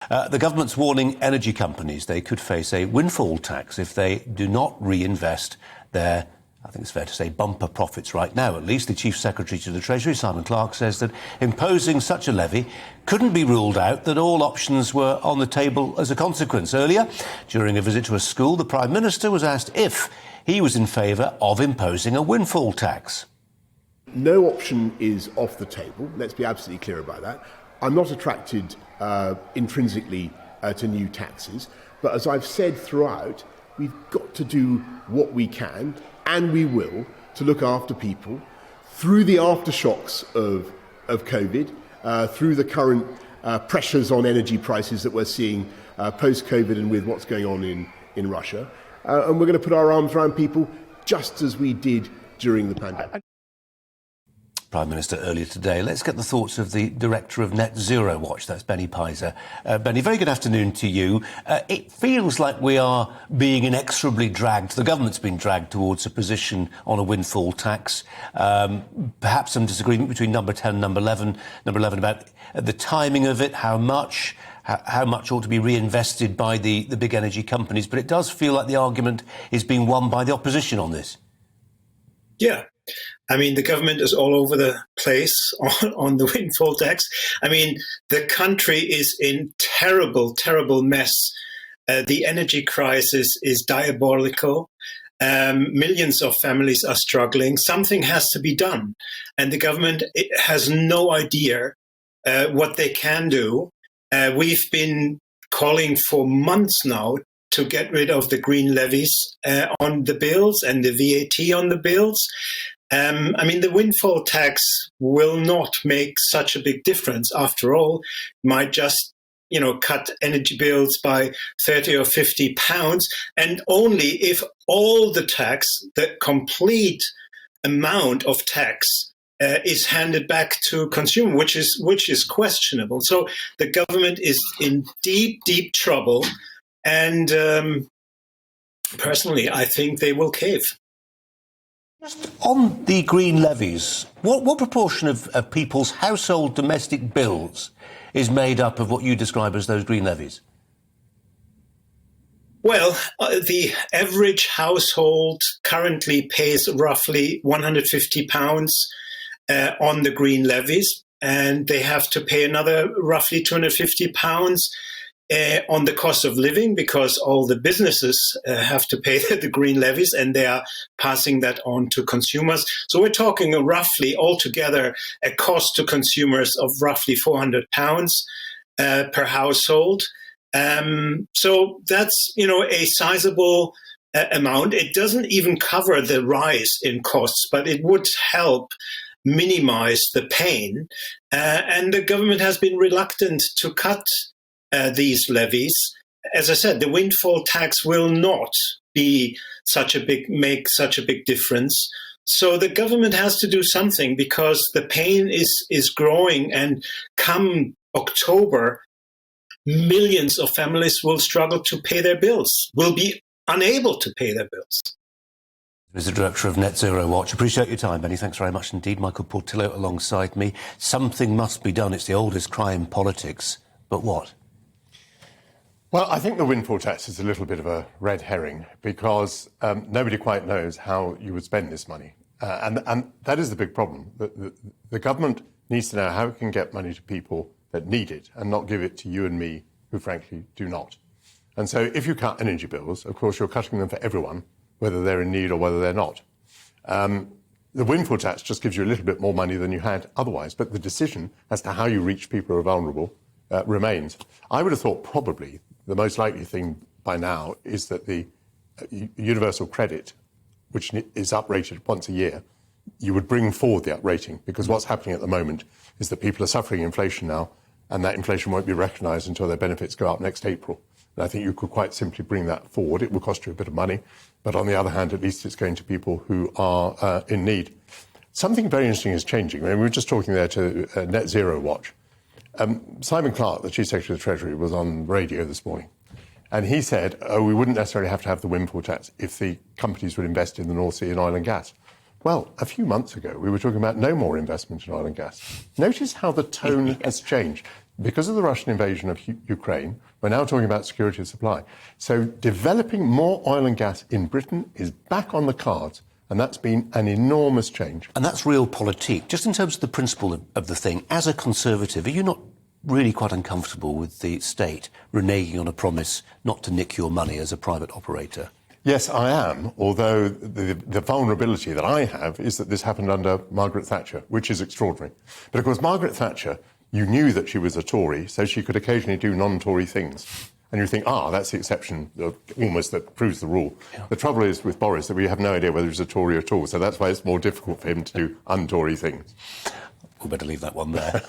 The government's warning energy companies they could face a windfall tax if they do not reinvest their, I think it's fair to say, bumper profits right now. At least the Chief Secretary to the Treasury, Simon Clarke, says that imposing such a levy couldn't be ruled out, that all options were on the table as a consequence. Earlier, during a visit to a school, the Prime Minister was asked if he was in favour of imposing a windfall tax. No option is off the table. Let's be absolutely clear about that. I'm not attracted intrinsically to new taxes, but as I've said throughout, we've got to do what we can, and we will, to look after people through the aftershocks of COVID, through the current pressures on energy prices that we're seeing post-COVID and with what's going on in Russia. And we're going to put our arms around people just as we did during the pandemic. Prime Minister earlier today. Let's get the thoughts of the Director of Net Zero Watch, that's Benny Peiser. Benny, very good afternoon to you. It feels like we are being inexorably dragged, the government's been dragged towards a position on a windfall tax. Perhaps some disagreement between number 10 and number 11 about the timing of it, how much ought to be reinvested by the big energy companies. But it does feel like the argument is being won by the opposition on this. Yeah. I mean, the government is all over the place on the windfall tax. I mean, the country is in terrible, terrible mess. The energy crisis is diabolical. Millions of families are struggling. Something has to be done. And the government has no idea what they can do. We've been calling for months now to get rid of the green levies on the bills and the VAT on the bills. I mean, the windfall tax will not make such a big difference. After all, it might just, cut energy bills by 30 or 50 pounds. And only if all the tax, the complete amount of tax, is handed back to consumer, which is questionable. So the government is in deep, deep trouble. And personally, I think they will cave. Just on the green levies, what proportion of people's household domestic bills is made up of what you describe as those green levies? Well, the average household currently pays roughly £150 on the green levies, and they have to pay another roughly £250 on the cost of living, because all the businesses have to pay the green levies and they are passing that on to consumers. So we're talking roughly altogether a cost to consumers of roughly £400 per household. So that's, a sizable amount. It doesn't even cover the rise in costs, but it would help minimize the pain. And the government has been reluctant to cut these levies. As I said, the windfall tax will not make such a big difference. So the government has to do something, because the pain is growing, and come October, millions of families will struggle to pay their bills, will be unable to pay their bills. Mr. Director of Net Zero Watch, appreciate your time, Benny. Thanks very much indeed. Michael Portillo alongside me. Something must be done. It's the oldest cry in politics. But what? Well, I think the windfall tax is a little bit of a red herring, because nobody quite knows how you would spend this money. And that is the big problem. The government needs to know how it can get money to people that need it and not give it to you and me, who frankly do not. And so if you cut energy bills, of course, you're cutting them for everyone, whether they're in need or whether they're not. The windfall tax just gives you a little bit more money than you had otherwise, but the decision as to how you reach people who are vulnerable remains. I would have thought probably the most likely thing by now is that the universal credit, which is uprated once a year, you would bring forward the uprating, because what's happening at the moment is that people are suffering inflation now, and that inflation won't be recognised until their benefits go up next April. And I think you could quite simply bring that forward. It will cost you a bit of money, but on the other hand, at least it's going to people who are in need. Something very interesting is changing. I mean, we were just talking there to Net Zero Watch. Simon Clarke, the Chief Secretary of the Treasury, was on radio this morning, and he said, we wouldn't necessarily have to have the windfall tax if the companies would invest in the North Sea in oil and gas. Well, a few months ago, we were talking about no more investment in oil and gas. Notice how the tone has changed. because of the Russian invasion of Ukraine, we're now talking about security of supply. So developing more oil and gas in Britain is back on the cards, and that's been an enormous change. And that's realpolitik. Just in terms of the principle of the thing, as a Conservative, are you not really quite uncomfortable with the state reneging on a promise not to nick your money as a private operator? Yes, I am, although the vulnerability that I have is that this happened under Margaret Thatcher, which is extraordinary. But of course, Margaret Thatcher, you knew that she was a Tory, so she could occasionally do non-Tory things. And you think, that's the exception, almost, that proves the rule. Yeah. The trouble is with Boris that we have no idea whether he's a Tory at all, so that's why it's more difficult for him to do un-Tory things. We'll better leave that one there.